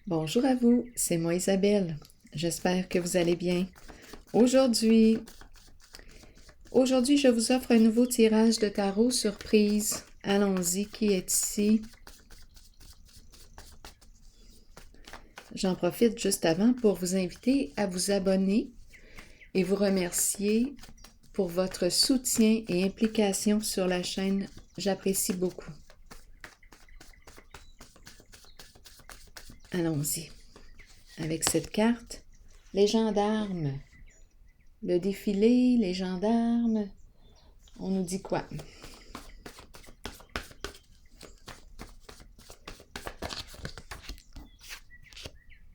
Bonjour à vous, c'est moi Isabelle. J'espère que vous allez bien. Aujourd'hui, je vous offre un nouveau tirage de tarot surprise. Allons-y, qui est ici? J'en profite juste avant pour vous inviter à vous abonner et vous remercier pour votre soutien et implication sur la chaîne. J'apprécie beaucoup. Allons-y. Avec cette carte, les gendarmes. Le défilé, les gendarmes, on nous dit quoi?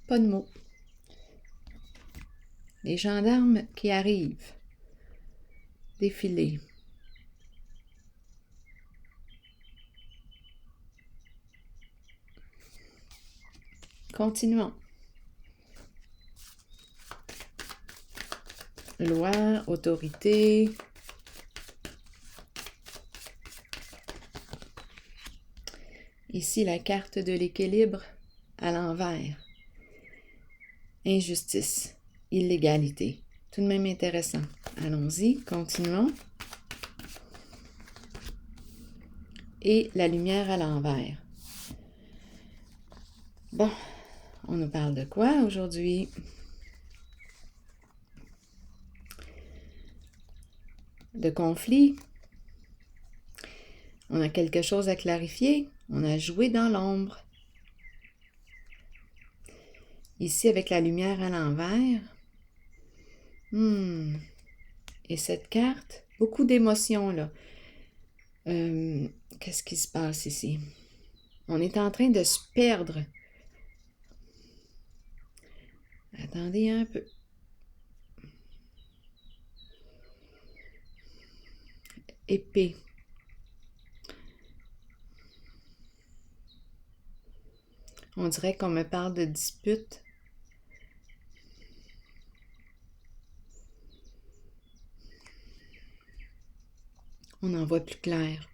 Pas de mots. Les gendarmes qui arrivent. Défilé. Continuons. Loi, autorité. Ici, la carte de l'équilibre à l'envers. Injustice, illégalité. Tout de même intéressant. Allons-y, continuons. Et la lumière à l'envers. Bon, on nous parle de quoi aujourd'hui? De conflit. On a quelque chose à clarifier. On a joué dans l'ombre. Ici, avec la lumière à l'envers. Et cette carte, beaucoup d'émotions, là. Qu'est-ce qui se passe ici? On est en train de se perdre. Attendez un peu. Épée. On dirait qu'on me parle de dispute. On en voit plus clair.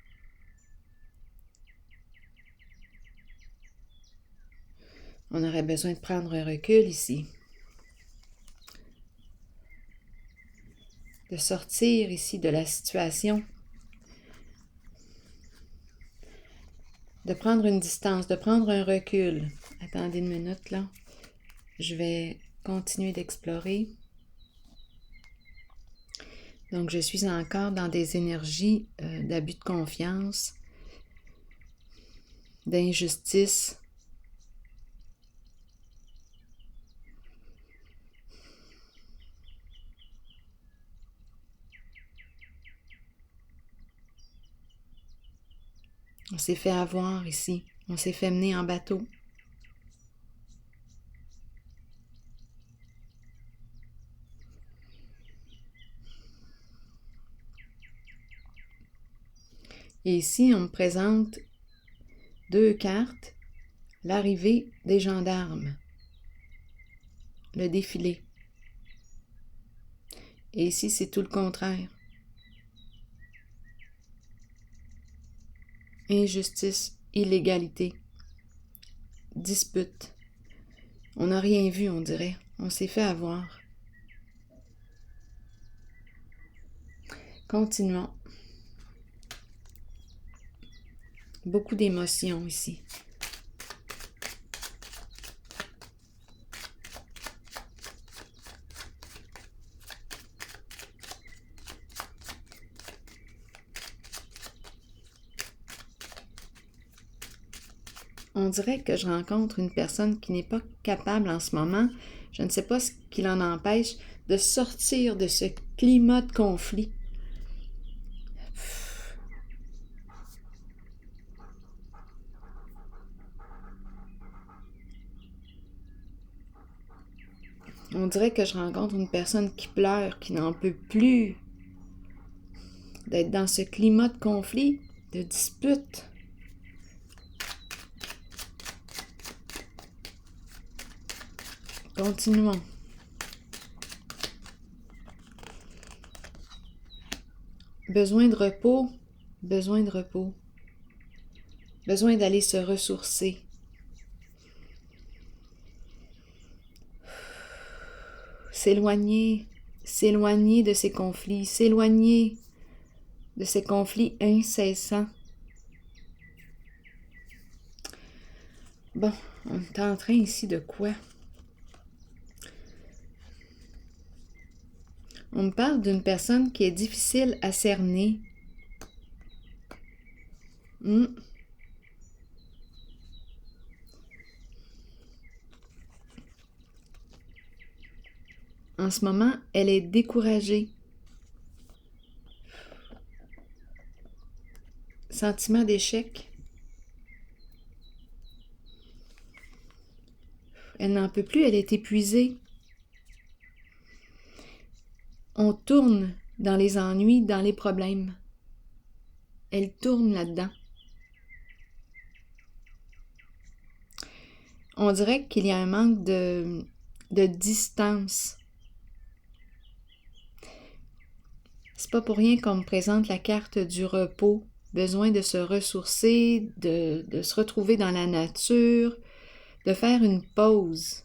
On aurait besoin de prendre un recul ici. De sortir ici de la situation. De prendre une distance, de prendre un recul. Attendez une minute là. Je vais continuer d'explorer. Donc, je suis encore dans des énergies d'abus de confiance, d'injustice. On s'est fait avoir ici. On s'est fait mener en bateau. Et ici, on me présente deux cartes. L'arrivée des gendarmes. Le défilé. Et ici, c'est tout le contraire. Injustice, illégalité, dispute. On n'a rien vu, on dirait. On s'est fait avoir. Continuons. Beaucoup d'émotions ici. On dirait que je rencontre une personne qui n'est pas capable en ce moment, je ne sais pas ce qui l'en empêche, de sortir de ce climat de conflit. On dirait que je rencontre une personne qui pleure, qui n'en peut plus d'être dans ce climat de conflit, de dispute. Continuons. Besoin de repos, besoin de repos. Besoin d'aller se ressourcer. s'éloigner, s'éloigner de ces conflits, s'éloigner de ces conflits incessants. Bon, on est en train ici de quoi? On me parle d'une personne qui est difficile à cerner. En ce moment, elle est découragée. Sentiment d'échec. Elle n'en peut plus, elle est épuisée. On tourne dans les ennuis, dans les problèmes. Elle tourne là-dedans. On dirait qu'il y a un manque de distance. C'est pas pour rien qu'on me présente la carte du repos. Besoin de se ressourcer, de se retrouver dans la nature, de faire une pause.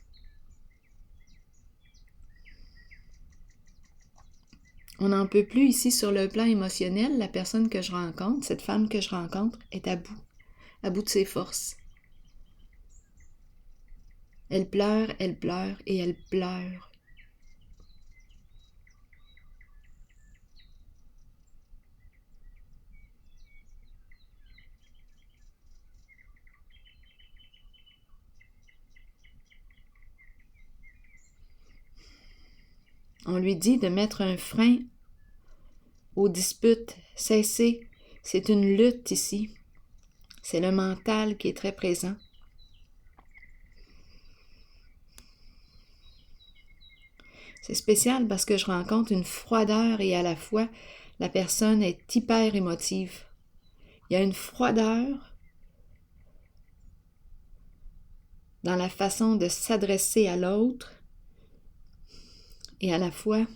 On n'en peut plus ici sur le plan émotionnel. La personne que je rencontre, cette femme que je rencontre, est à bout de ses forces. Elle pleure et elle pleure. On lui dit de mettre un frein aux disputes, cesser. C'est une lutte ici. C'est le mental qui est très présent. C'est spécial parce que je rencontre une froideur et à la fois, la personne est hyper émotive. Il y a une froideur dans la façon de s'adresser à l'autre et à la fois,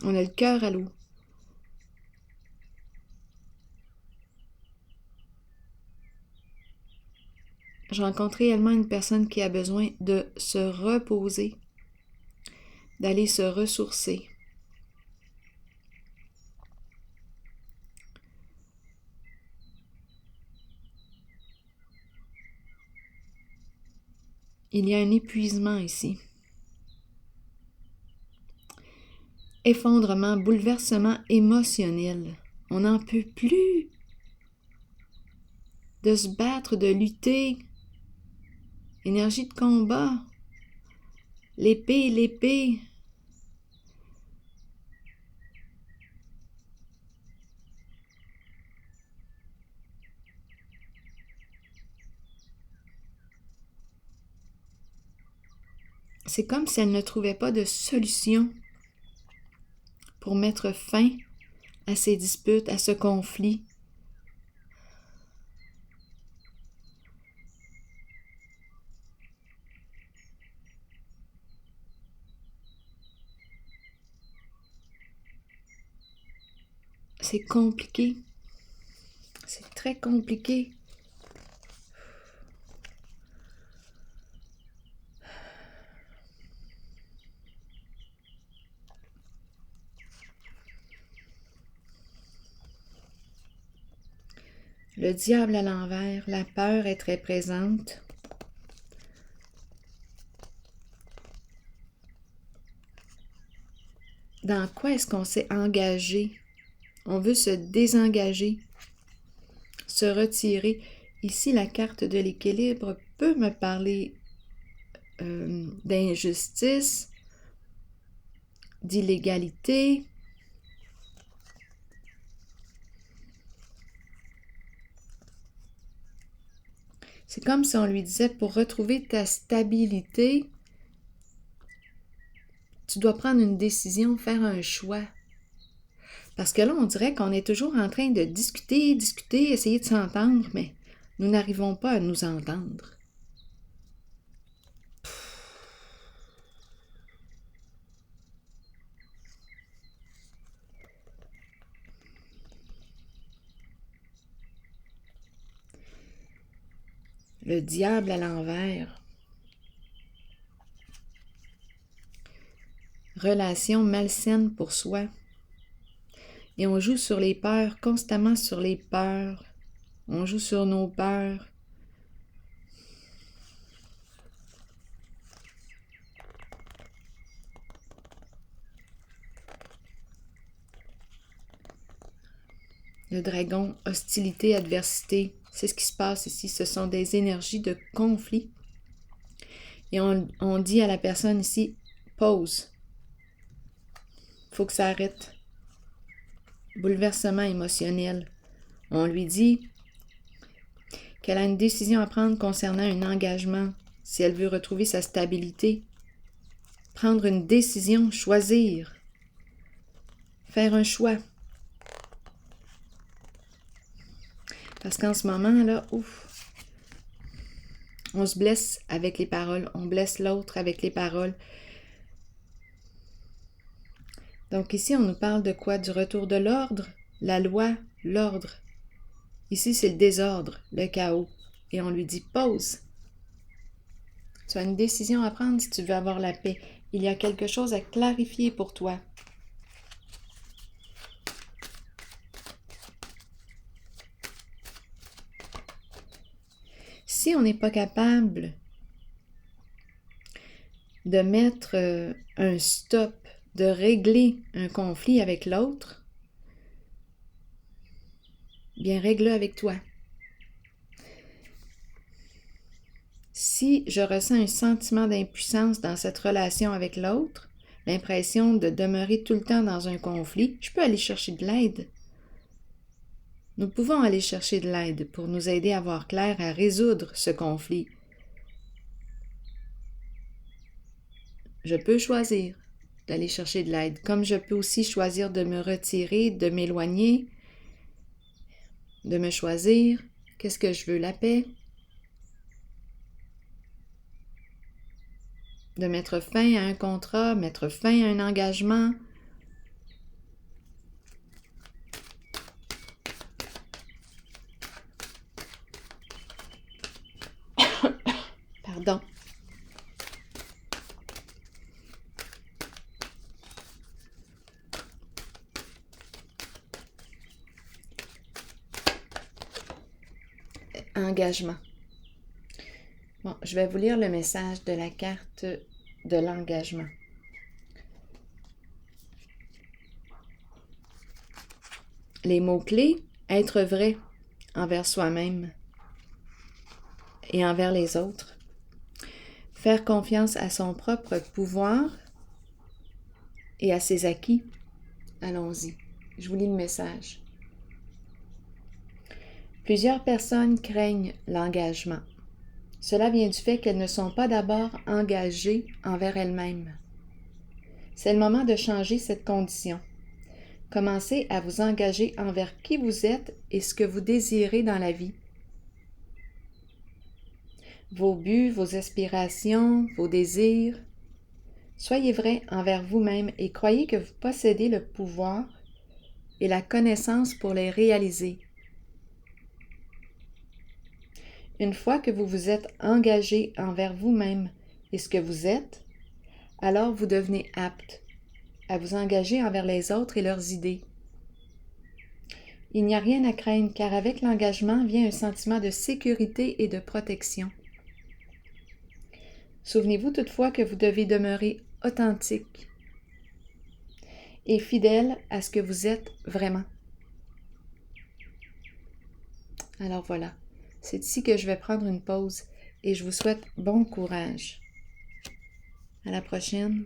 on a le cœur à l'eau. Je rencontre réellement une personne qui a besoin de se reposer, d'aller se ressourcer. Il y a un épuisement ici. Effondrement, bouleversement émotionnel. On n'en peut plus de se battre, de lutter. Énergie de combat. L'épée. C'est comme si elle ne trouvait pas de solution pour mettre fin à ces disputes, à ce conflit. C'est compliqué. C'est très compliqué. Le diable à l'envers, la peur est très présente. Dans quoi est-ce qu'on s'est engagé? On veut se désengager, se retirer. Ici, la carte de l'équilibre peut me parler d'injustice, d'illégalité. C'est comme si on lui disait, pour retrouver ta stabilité, tu dois prendre une décision, faire un choix. Parce que là, on dirait qu'on est toujours en train de discuter, essayer de s'entendre, mais nous n'arrivons pas à nous entendre. Le diable à l'envers. relation malsaine pour soi. Et on joue sur les peurs, constamment sur les peurs. On joue sur nos peurs. Le dragon, hostilité, adversité, c'est ce qui se passe ici. Ce sont des énergies de conflit. Et on dit à la personne ici, pause. Il faut que ça arrête. Bouleversement émotionnel. On lui dit qu'elle a une décision à prendre concernant un engagement, si elle veut retrouver sa stabilité. Prendre une décision, choisir. Faire un choix. Parce qu'en ce moment, là, on se blesse avec les paroles. On blesse l'autre avec les paroles. Donc ici, on nous parle de quoi? Du retour de l'ordre, la loi, l'ordre. Ici, c'est le désordre, le chaos. Et on lui dit pause. Tu as une décision à prendre si tu veux avoir la paix. Il y a quelque chose à clarifier pour toi. Si on n'est pas capable de mettre un stop, de régler un conflit avec l'autre, bien règle-le avec toi. Si je ressens un sentiment d'impuissance dans cette relation avec l'autre, l'impression de demeurer tout le temps dans un conflit, je peux aller chercher de l'aide. Nous pouvons aller chercher de l'aide pour nous aider à voir clair, à résoudre ce conflit. Je peux choisir d'aller chercher de l'aide, comme je peux aussi choisir de me retirer, de m'éloigner, de me choisir. Qu'est-ce que je veux? La paix. De mettre fin à un contrat, mettre fin à un engagement. Pardon. Engagement. Bon, je vais vous lire le message de la carte de l'engagement. Les mots-clés, être vrai envers soi-même et envers les autres. Faire confiance à son propre pouvoir et à ses acquis. Allons-y, je vous lis le message. Plusieurs personnes craignent l'engagement. Cela vient du fait qu'elles ne sont pas d'abord engagées envers elles-mêmes. C'est le moment de changer cette condition. Commencez à vous engager envers qui vous êtes et ce que vous désirez dans la vie. Vos buts, vos aspirations, vos désirs. Soyez vrai envers vous-même et croyez que vous possédez le pouvoir et la connaissance pour les réaliser. Une fois que vous vous êtes engagé envers vous-même et ce que vous êtes, alors vous devenez apte à vous engager envers les autres et leurs idées. Il n'y a rien à craindre car avec l'engagement vient un sentiment de sécurité et de protection. Souvenez-vous toutefois que vous devez demeurer authentique et fidèle à ce que vous êtes vraiment. Alors voilà, c'est ici que je vais prendre une pause et je vous souhaite bon courage. À la prochaine.